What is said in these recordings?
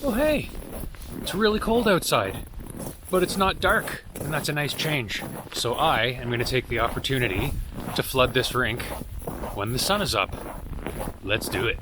Oh hey, it's really cold outside, but it's not dark, and that's a nice change. So I am going to take the opportunity to flood this rink when the sun is up. Let's do it.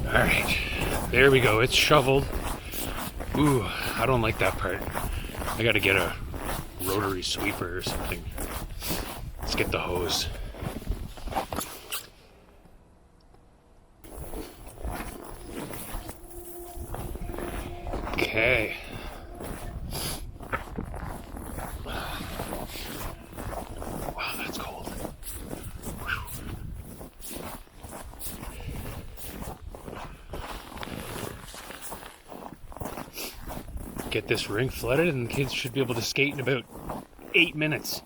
Alright, there we go, it's shoveled. Ooh, I don't like that part. I gotta get a rotary sweeper or something. Let's get the hose. Okay. Wow, that's cold. Get this rink flooded and the kids should be able to skate in about 8 minutes.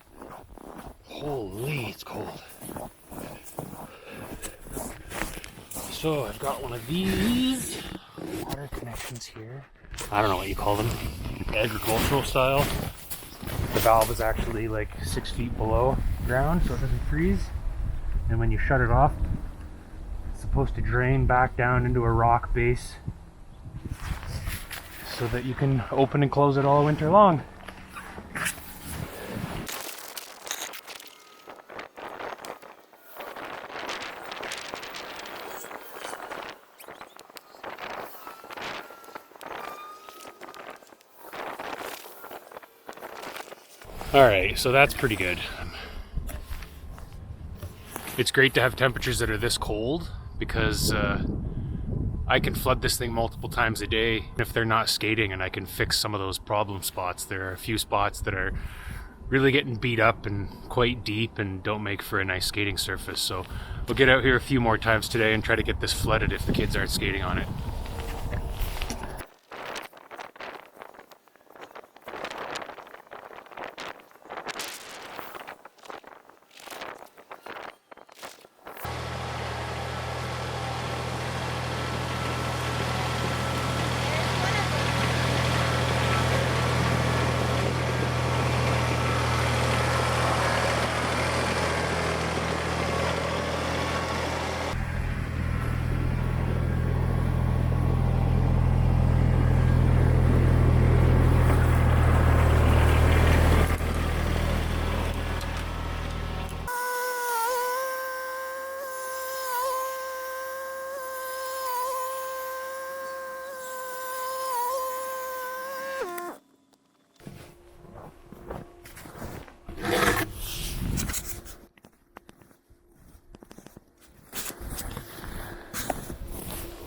Holy, it's cold. So I've got one of these water connections here. I don't know what you call them. Agricultural style. The valve is actually like 6 feet below ground so it doesn't freeze. And when you shut it off, it's supposed to drain back down into a rock base so that you can open and close it all winter long. Alright, so that's pretty good. It's great to have temperatures that are this cold because I can flood this thing multiple times a day if they're not skating, and I can fix some of those problem spots. There are a few spots that are really getting beat up and quite deep and don't make for a nice skating surface. So we'll get out here a few more times today and try to get this flooded if the kids aren't skating on it.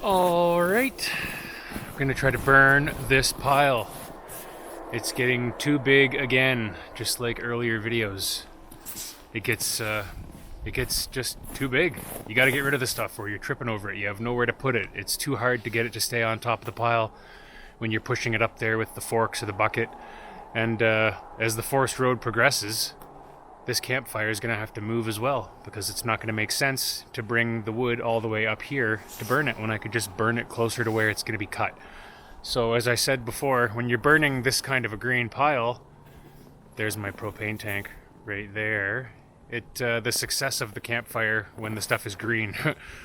Alright, we're gonna try to burn this pile. It's getting too big again, just like earlier videos. It gets just too big. You gotta get rid of the stuff or you're tripping over it. You have nowhere to put it. It's too hard to get it to stay on top of the pile when you're pushing it up there with the forks or the bucket. And as the forest road progresses, this campfire is going to have to move as well, because it's not going to make sense to bring the wood all the way up here to burn it when I could just burn it closer to where it's going to be cut. So as I said before, when you're burning this kind of a green pile, there's my propane tank right there. The success of the campfire when the stuff is green,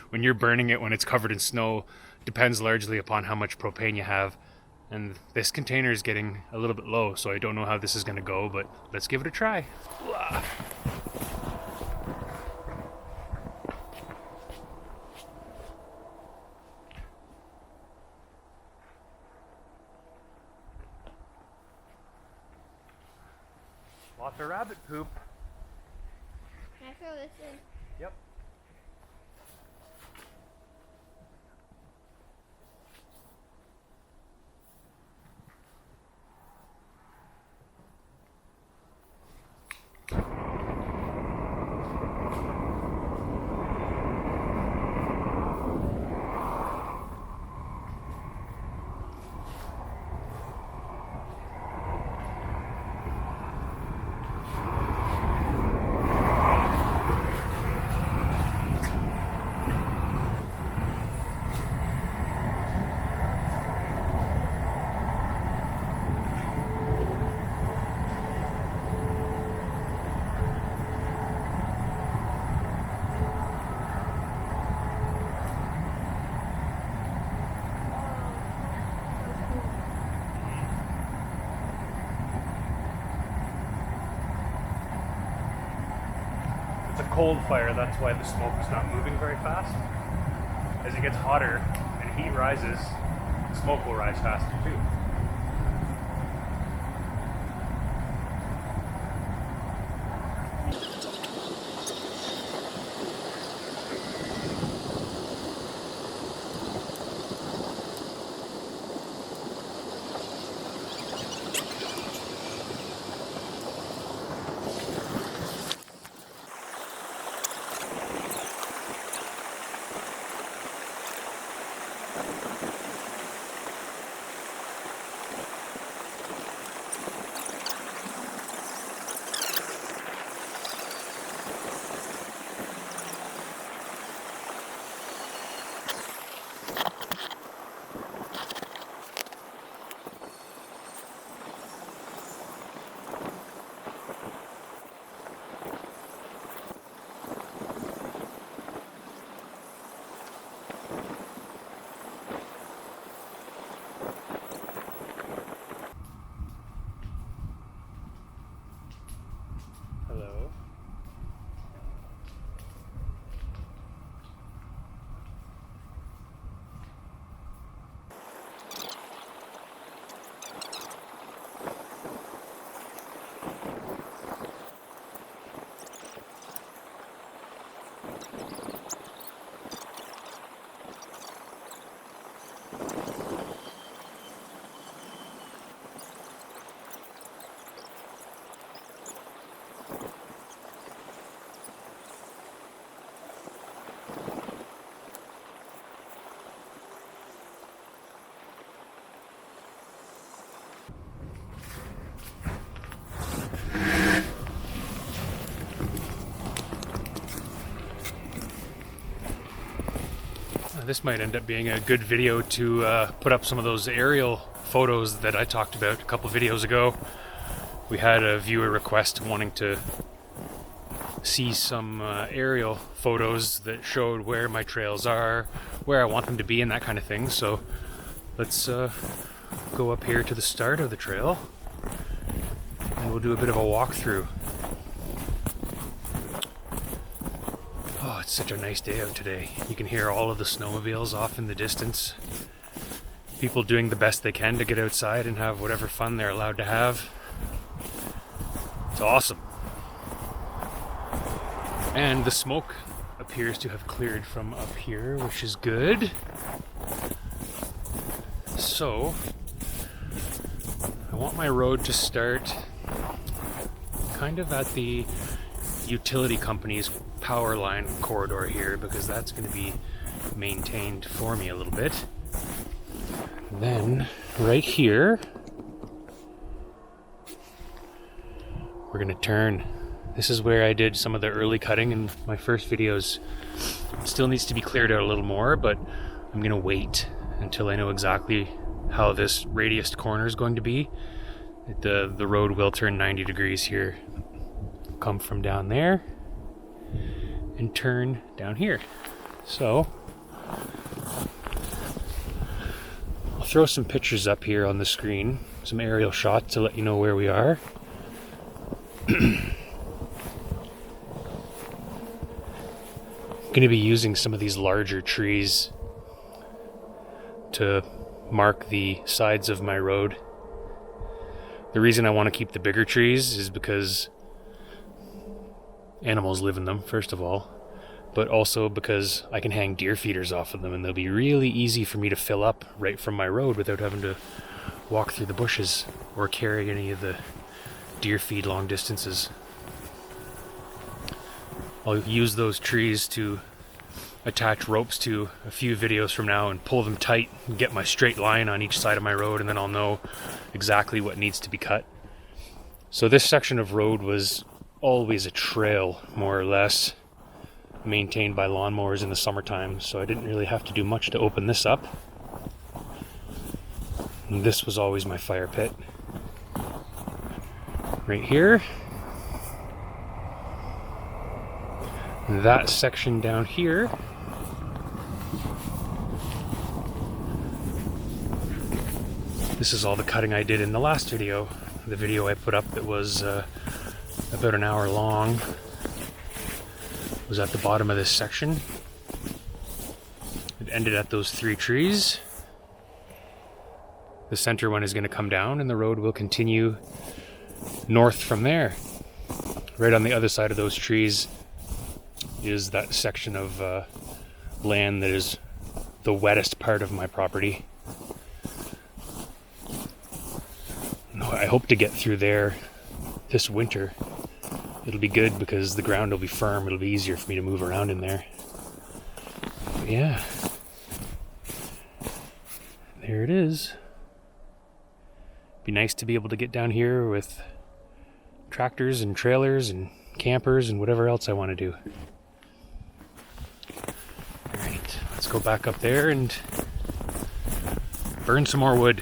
when you're burning it when it's covered in snow, depends largely upon how much propane you have. And this container is getting a little bit low, so I don't know how this is going to go, but let's give it a try. Lots of rabbit poop. Can I throw this in? Yep. It's a cold fire, that's why the smoke is not moving very fast. As it gets hotter and heat rises, the smoke will rise faster too. Hello. This might end up being a good video to put up some of those aerial photos that I talked about a couple videos ago. We had a viewer request wanting to see some aerial photos that showed where my trails are, where I want them to be, and that kind of thing. So let's go up here to the start of the trail and we'll do a bit of a walkthrough. Oh, it's such a nice day out today. You can hear all of the snowmobiles off in the distance. People doing the best they can to get outside and have whatever fun they're allowed to have. It's awesome. And the smoke appears to have cleared from up here, which is good. So, I want my road to start kind of at the utility company's power line corridor here, because that's going to be maintained for me a little bit. And then right here we're going to turn. This is where I did some of the early cutting in my first videos. Still needs to be cleared out a little more, but I'm going to wait until I know exactly how this radius corner is going to be. The road will turn 90 degrees here. Come from down there and turn down here. So I'll throw some pictures up here on the screen, some aerial shots to let you know where we are. I'm going to be using some of these larger trees to mark the sides of my road. The reason I want to keep the bigger trees is because animals live in them, first of all, but also because I can hang deer feeders off of them, and they'll be really easy for me to fill up right from my road without having to walk through the bushes or carry any of the deer feed long distances. I'll use those trees to attach ropes to a few videos from now and pull them tight and get my straight line on each side of my road, and then I'll know exactly what needs to be cut. So this section of road was always a trail, more or less, maintained by lawnmowers in the summertime, so I didn't really have to do much to open this up. And this was always my fire pit. Right here. That section down here this is all the cutting I did in the last video. The video I put up that was about an hour long was at the bottom of this section. It ended at those 3 trees. The center one is going to come down and the road will continue north from there. Right on the other side of those trees is that section of land that is the wettest part of my property. I hope to get through there this winter. It'll be good because the ground will be firm. It'll be easier for me to move around in there. But yeah. There it is. Be nice to be able to get down here with tractors and trailers and campers and whatever else I want to do. Alright, let's go back up there and burn some more wood.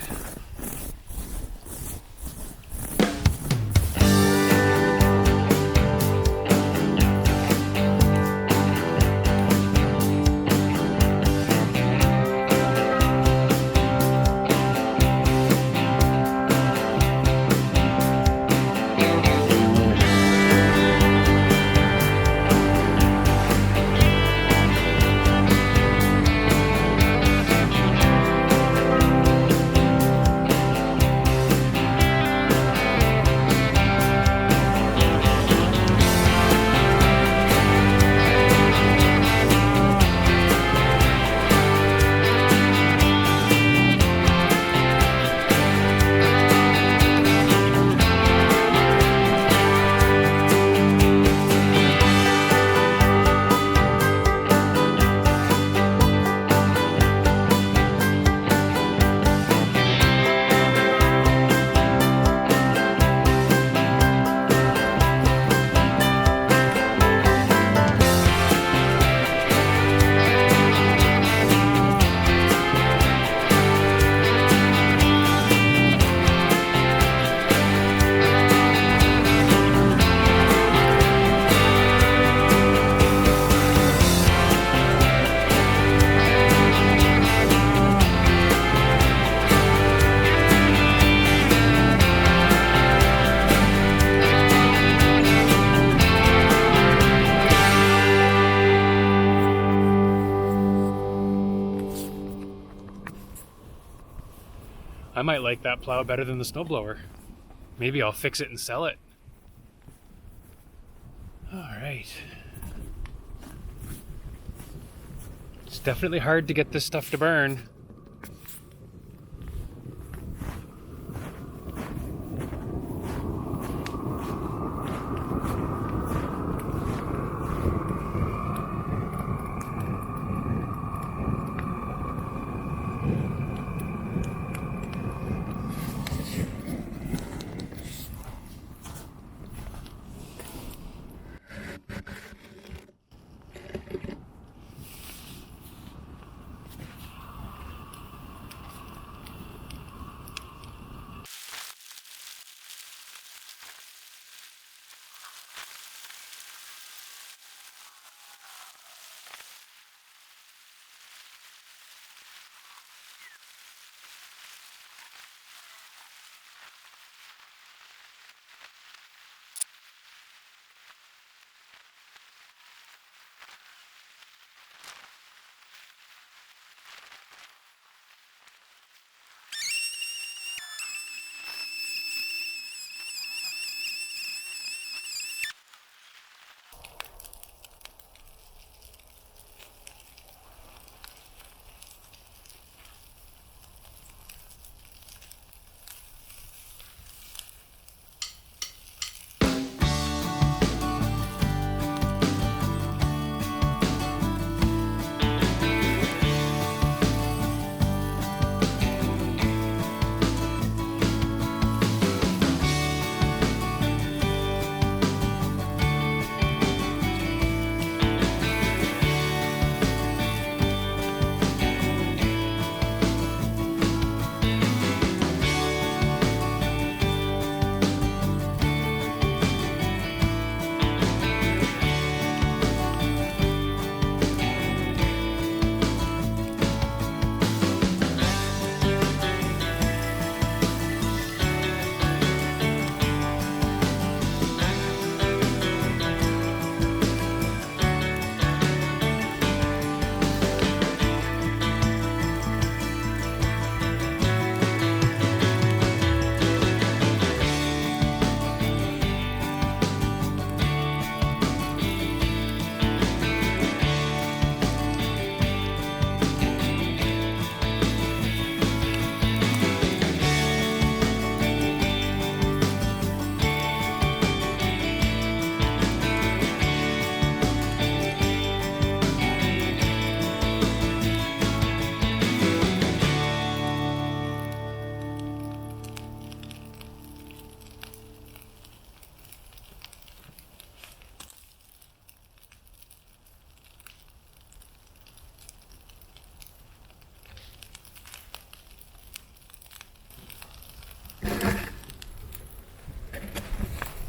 I might like that plow better than the snowblower. Maybe I'll fix it and sell it. Alright. It's definitely hard to get this stuff to burn.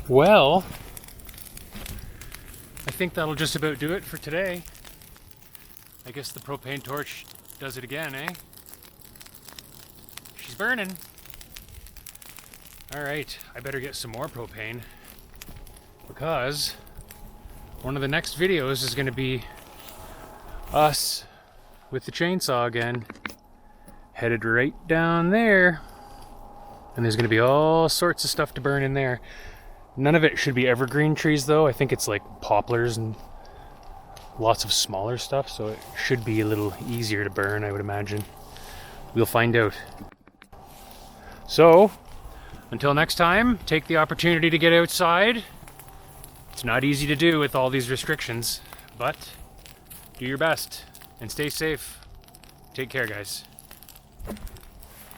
Well, I think that'll just about do it for today. I guess the propane torch does it again, eh? She's burning. All right, I better get some more propane because one of the next videos is going to be us with the chainsaw again, headed right down there. And there's going to be all sorts of stuff to burn in there. None of it should be evergreen trees though. I think it's like poplars and lots of smaller stuff, so it should be a little easier to burn, I would imagine. We'll find out. So, until next time, take the opportunity to get outside. It's not easy to do with all these restrictions, but do your best and stay safe. Take care, guys.